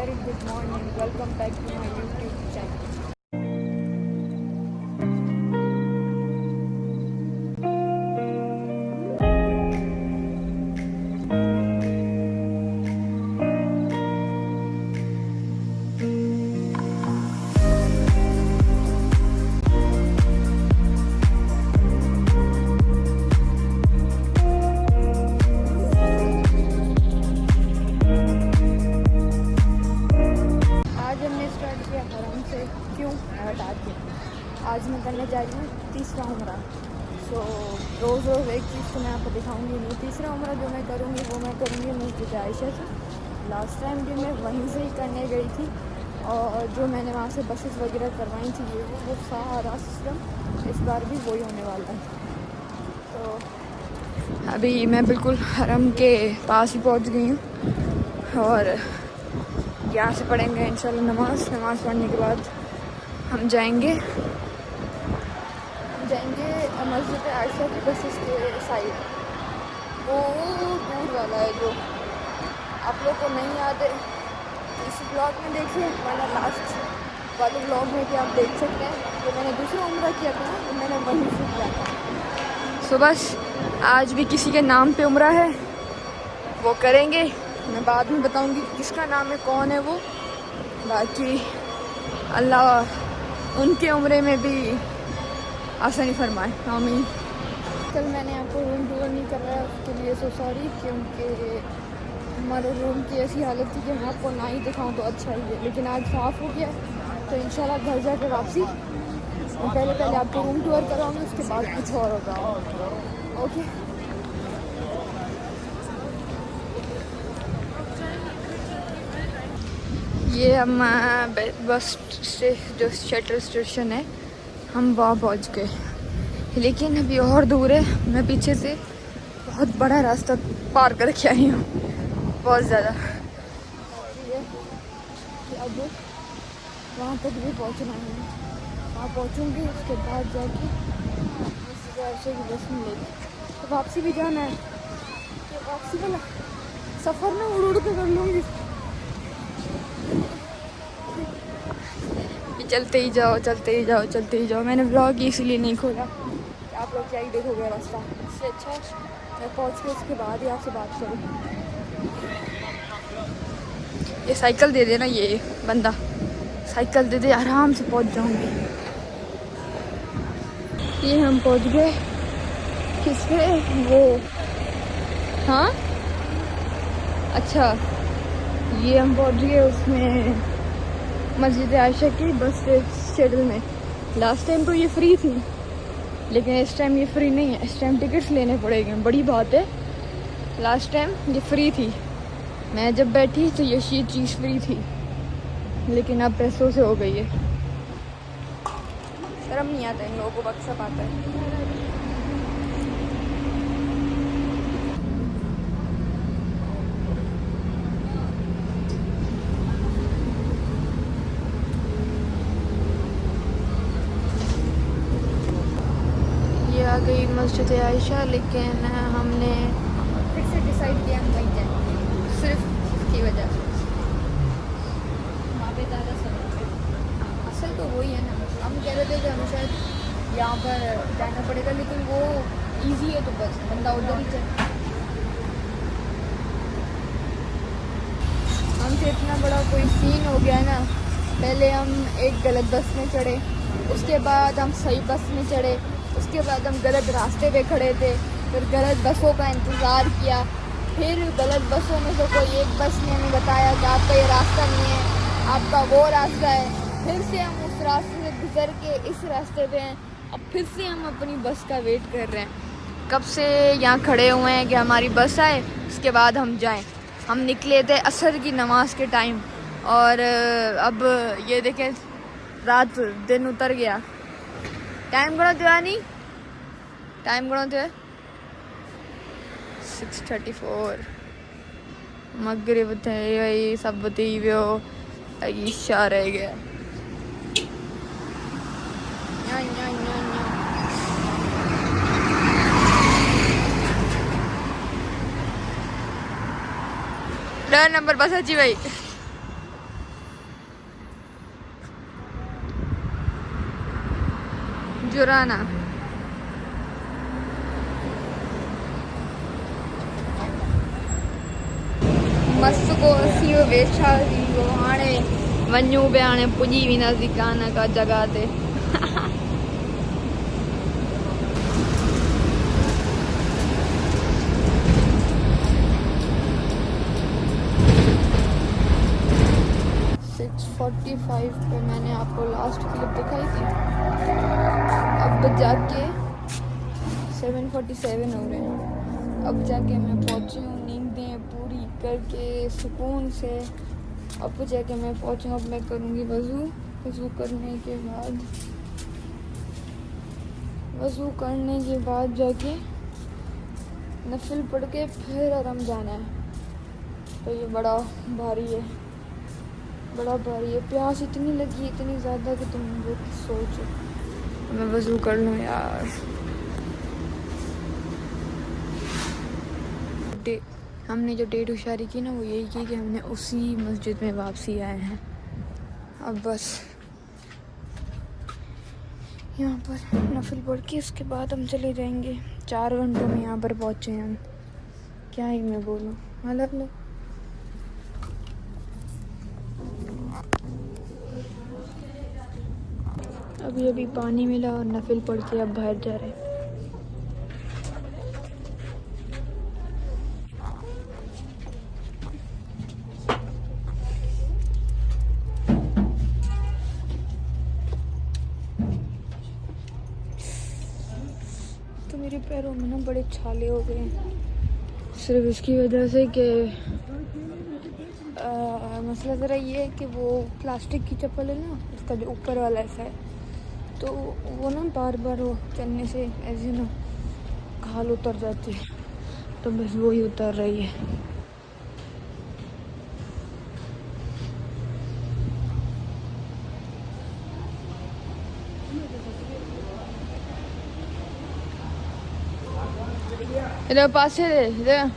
very good morning. Welcome back to my YouTube channel. आज मैं करने जा रही हूँ तीसरा उम्रा। सो रोज़ एक चीज़ तो मैं आपको दिखाऊंगी नहीं। तीसरा उम्रा जो मैं करूँगी वो मैं करूँगी मस्जिद आयशा से। लास्ट टाइम भी मैं वहीं से ही करने गई थी और जो मैंने वहाँ से बसेस वगैरह करवाई थी वो सारा सिस्टम इस बार भी वही होने वाला है। तो अभी मैं बिल्कुल हरम के पास ही पहुँच गई हूँ और यहाँ से पढ़ेंगे इंशाल्लाह नमाज़ पढ़ने के बाद हम जाएंगे मस्जिद आयशा की बसेस के साइड। वो दूर वाला है जो आप लोग को नहीं याद है इस ब्लॉग में देखिए, वरना लास्ट वाले ब्लॉग में भी आप देख सकते हैं। तो मैंने दूसरा उम्रा किया था ना, तो मैंने वहीं से किया था। सो बस आज भी किसी के नाम पे उम्रा है, वो करेंगे। मैं बाद में बताऊंगी किसका नाम है, कौन है वो। बाकी अल्लाह उनके उम्रे में भी आसानी फरमाए, आमीन। कल मैंने आपको रूम टूर नहीं करवाया, उसके लिए सो सॉरी, क्योंकि हमारे रूम की ऐसी हालत थी कि मैं आपको ना ही दिखाऊं तो अच्छा ही है। लेकिन आज साफ़ हो गया तो इंशाल्लाह घर जाकर वापसी पहले आपको रूम टूर कराऊंगी, उसके बाद कुछ और होगा। ओके, ये हम बस से जो शटर स्टेशन है हम वहाँ पहुँच गए, लेकिन अभी और दूर है। मैं पीछे से बहुत बड़ा रास्ता पार करके आई हूँ, बहुत ज़्यादा। अब वहाँ तक भी पहुँचना है, वहाँ पहुँचूँगी, उसके बाद जाके की बस मिलेगी। तो वापसी भी जाना है, तो वापसी वाला सफ़र में उड़ के कर लूँगी। चलते ही जाओ। मैंने व्लॉग इसीलिए नहीं खोला कि आप लोग क्या ही देखोगे रास्ता। इससे अच्छा मैं पहुँच के उसके बाद ही आपसे बात करूँ। ये साइकिल दे देना, ये बंदा साइकिल दे दे, आराम से पहुँच जाऊँगी। ये हम पहुँच गए किस पे, वो हाँ अच्छा, ये हम पहुँच गए उसमें मस्जिद आयशा की बस शेड्यूल में। लास्ट टाइम तो ये फ्री थी, लेकिन इस टाइम ये फ्री नहीं है, इस टाइम टिकट्स लेने पड़ेंगे। बड़ी बात है, लास्ट टाइम ये फ्री थी, मैं जब बैठी तो ये चीज़ फ्री थी, लेकिन अब पैसों से हो गई है। शर्म नहीं आता इन लोगों को, वक्त सब आता है। आ गई मस्जिद आयशा, लेकिन हमने फिर से डिसाइड किया हम वहीं जाएंगे, सिर्फ उसकी वजह से। वहाँ पे ज़्यादा असल तो वही है ना, हम कह रहे थे कि हमें शायद यहाँ पर जाना पड़ेगा, लेकिन वो इजी है तो बस बंदा उधर ही चले। हमसे इतना बड़ा कोई सीन हो गया ना, पहले हम एक गलत बस में चढ़े, उसके बाद हम सही बस में चढ़े, उसके बाद हम गलत रास्ते पे खड़े थे, फिर गलत बसों का इंतज़ार किया, फिर गलत बसों में से कोई एक बस ने हमें बताया कि आपका ये रास्ता नहीं है, आपका वो रास्ता है। फिर से हम उस रास्ते से गुजर के इस रास्ते पे हैं, अब फिर से हम अपनी बस का वेट कर रहे हैं। कब से यहाँ खड़े हुए हैं कि हमारी बस आए, उसके बाद हम जाएं। हम निकले थे असर की नमाज के टाइम, और अब ये देखें रात दिन उतर गया। टाइम गणो थियो नहीं, टाइम गणो थियो 6:34। मगरिब थे वही सब थी वियो, ईशा रह गया। ॾह नंबर बस अची वई। जुराना। मस्त को असी वेठा थी हाणे वञूं पिया, हाणे पुॼी वेंदासीं कान का जगह ते। 6:45 पे मैंने आपको लास्ट क्लिप दिखाई थी। अब जाके 7:47 हो रहे हैं। अब जाके मैं पहुंची हूँ नींदें पूरी करके सुकून से। अब जाके मैं पहुंची हूँ। अब मैं करूँगी वज़ू करने के बाद जाके नफिल पढ़ के फिर आराम जाना है। तो ये बड़ा भारी है। प्यास इतनी लगी, इतनी ज़्यादा कि तुम बहुत सोचो। मैं वज़ू कर लूँ यार। हमने जो डेट हुशारी की ना वो यही की कि हमने उसी मस्जिद में वापसी आए हैं। अब बस यहाँ पर नफिल पढ़ के उसके बाद हम चले जाएंगे। 4 घंटों में यहाँ पर पहुँचे हैं हम। क्या ही मैं बोलूँ, मतलब अभी पानी मिला और नफिल पढ़ के अब बाहर जा रहे हैं। तो मेरे पैरों में ना बड़े छाले हो गए हैं, सिर्फ इसकी वजह से कि मसला ज़रा ये है कि वो प्लास्टिक की चप्पल है ना, उसका जो ऊपर वाला ऐसा है, तो वो ना बार बार वो चलने से ऐसे ना घाल उतर जाती है। तो बस वो ही उतर रही है। इधर पास है, इधर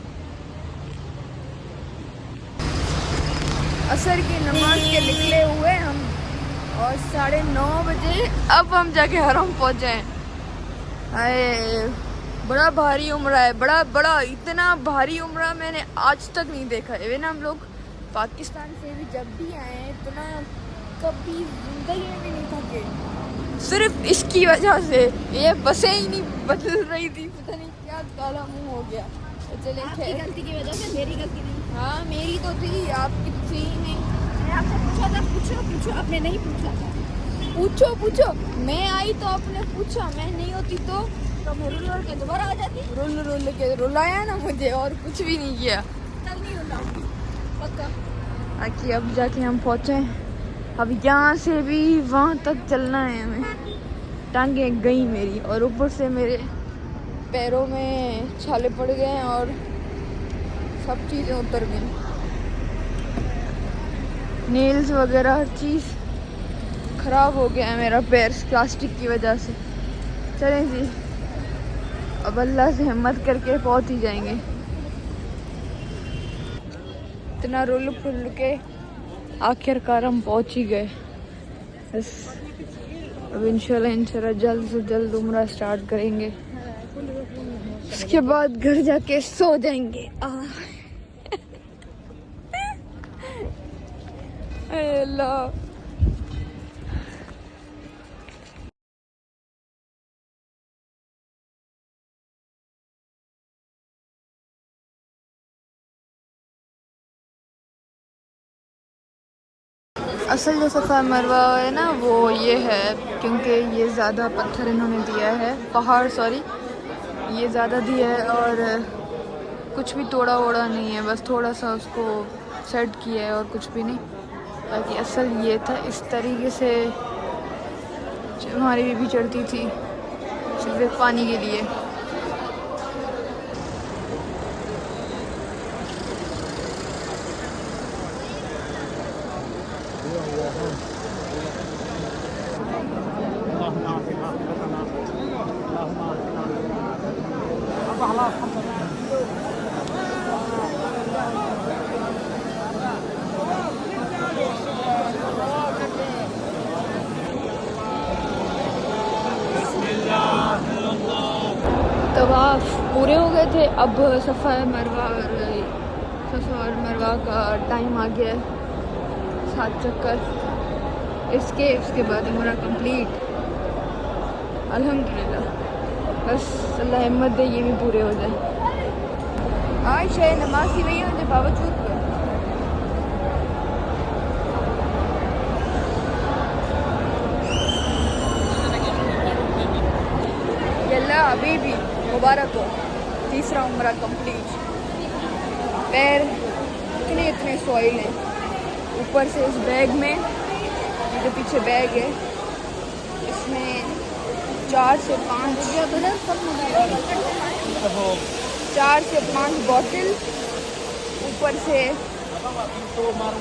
असर की नमाज के निकले हुए हम और 9:30 बजे अब हम जाके हरम पहुंचे हैं। अरे बड़ा भारी उम्रा है, बड़ा इतना भारी उम्रा मैंने आज तक नहीं देखा। इवन हम लोग पाकिस्तान से भी जब भी आए हैं इतना कभी जिंदगी में भी नहीं थके। सिर्फ इसकी वजह से ये बसें ही नहीं बदल रही थी, पता नहीं क्या काला मुंह हो गया। तो चले आपकी गलती की वजह से, मेरी गलती नहीं। हाँ मेरी तो थी, आपकी थी ही नहीं। मैंने आपसे पूछा था, पूछो आपने नहीं पूछा था। पूछो मैं आई तो आपने पूछा, मैं नहीं होती तो मैं रुल के दोबारा आ जाती। रुल के रुलाया ना मुझे, और कुछ भी नहीं किया। कल नहीं रुलाऊंगी पक्का। बाकी अब जाके हम पहुँचे। अब यहाँ से भी वहाँ तक चलना है हमें। टांगें गई मेरी और ऊपर से मेरे पैरों में छाले पड़ गए हैं और सब चीज़ें उतर गई, नेल्स वगैरह हर चीज़ ख़राब हो गया है मेरा पैर प्लास्टिक की वजह से। चलें जी, अब अल्लाह से हिम्मत करके पहुंच ही जाएंगे। इतना रुल फुल के आखिरकार हम पहुंच ही गए। बस अब इंशाल्लाह जल्द से जल्द उम्रा स्टार्ट करेंगे, उसके बाद घर जाके सो जाएंगे। अल्लाह। असल जो सफ़ा मरवा है ना वो ये है, क्योंकि ये ज़्यादा पत्थर इन्होंने दिया है, पहाड़ सॉरी, ये ज़्यादा दिया है और कुछ भी तोड़ा वोड़ा नहीं है, बस थोड़ा सा उसको सेट किया है और कुछ भी नहीं। बाकी असल ये था, इस तरीके से हमारी बीबी चढ़ती थी सिर्फ पानी के लिए। गए थे, अब सफ़ा मरवा का टाइम आ गया है। 7 चक्कर उसके बाद हमारा कंप्लीट अल्हम्दुलिल्लाह। बस अल्लाह हिम्मत दे ये भी पूरे हो जाए। आज शायद नमाज ही वही होने बावजूद अल्लाह अभी भी मुबारक हो, तीसरा उम्रा कंप्लीट। पैर इतने सॉइल हैं, ऊपर से इस बैग में, जो पीछे बैग है इसमें 4 से 5 बॉटल, ऊपर से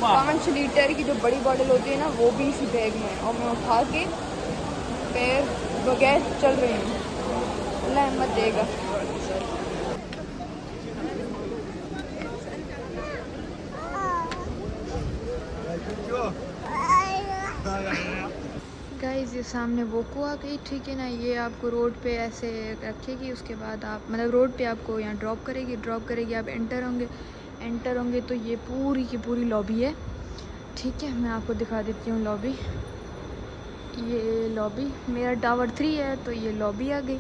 5 लीटर की जो बड़ी बॉटल होती है ना वो भी इसी बैग में, और मैं उठा के पैर बगैर चल रही हूँ। अल्लाह हिम्मत देगा। गाइस ये सामने वोको आ गई, ठीक है ना। ये आपको रोड पे ऐसे रखेगी, उसके बाद आप मतलब रोड पे आपको यहाँ ड्रॉप करेगी, आप एंटर होंगे तो ये पूरी की पूरी लॉबी है, ठीक है। मैं आपको दिखा देती हूँ लॉबी। ये लॉबी मेरा टावर 3 है, तो ये लॉबी आ गई।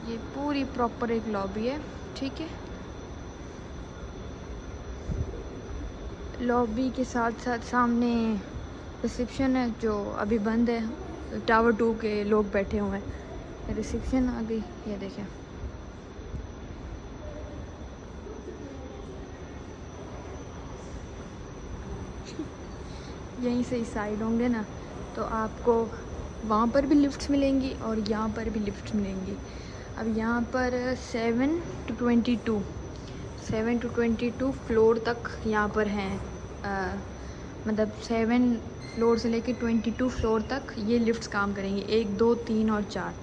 ये पूरी प्रॉपर एक लॉबी है, ठीक है। लॉबी के साथ साथ सामने रिसेप्शन है जो अभी बंद है, टावर 2 के लोग बैठे हुए हैं। रिसेप्शन आ गई, ये देखें। यहीं से इस साइड होंगे ना तो आपको वहाँ पर भी लिफ्ट्स मिलेंगी और यहाँ पर भी लिफ्ट्स मिलेंगी। अब यहाँ पर 7 to 22 फ्लोर तक यहाँ पर हैं, मतलब 7 फ्लोर से लेके 22 फ्लोर तक ये लिफ्ट्स काम करेंगे, 1 2 3 और 4,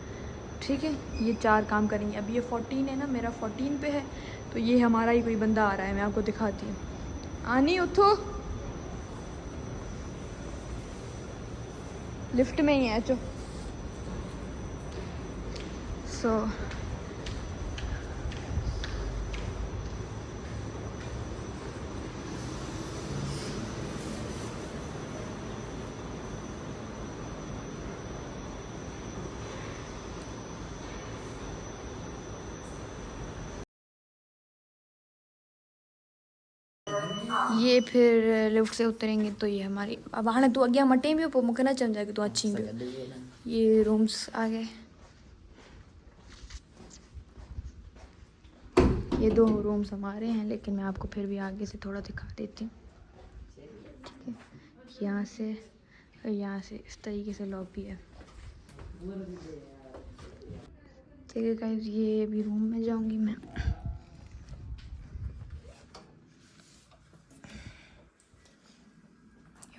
ठीक है। ये 4 काम करेंगे। अब ये 14 है ना, मेरा 14 पे है, तो ये हमारा ही कोई बंदा आ रहा है, मैं आपको दिखाती हूँ। आनी उठो, लिफ्ट में ही है जो। ये फिर लिफ्ट से उतरेंगे तो ये हमारी, अब आने तो अगे मटे भी हो मुझे ना चल जाएगी तो अच्छी भी। ये रूम्स आ गए, ये 2 रूम्स हमारे हैं, लेकिन मैं आपको फिर भी आगे से थोड़ा दिखा देती हूँ, ठीक है। यहाँ से इस तरीके से लॉबी है, ठीक है गाइस। ये भी रूम में जाऊँगी मैं।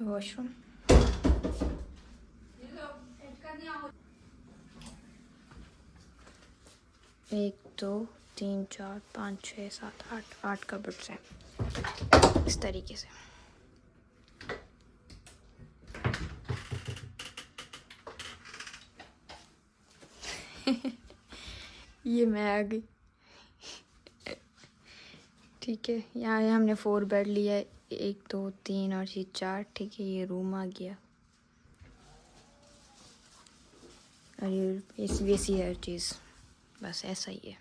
वॉशरूम, 1 2 3 4 5 6 7 8 का बेड्स है इस तरीके से। ये मैं आ गई, ठीक है। यहाँ हमने 4 बेड लिया है, 1 2 3 और ये 4, ठीक है। ये रूम आ गया और ये AC हर चीज़, बस ऐसा ही है।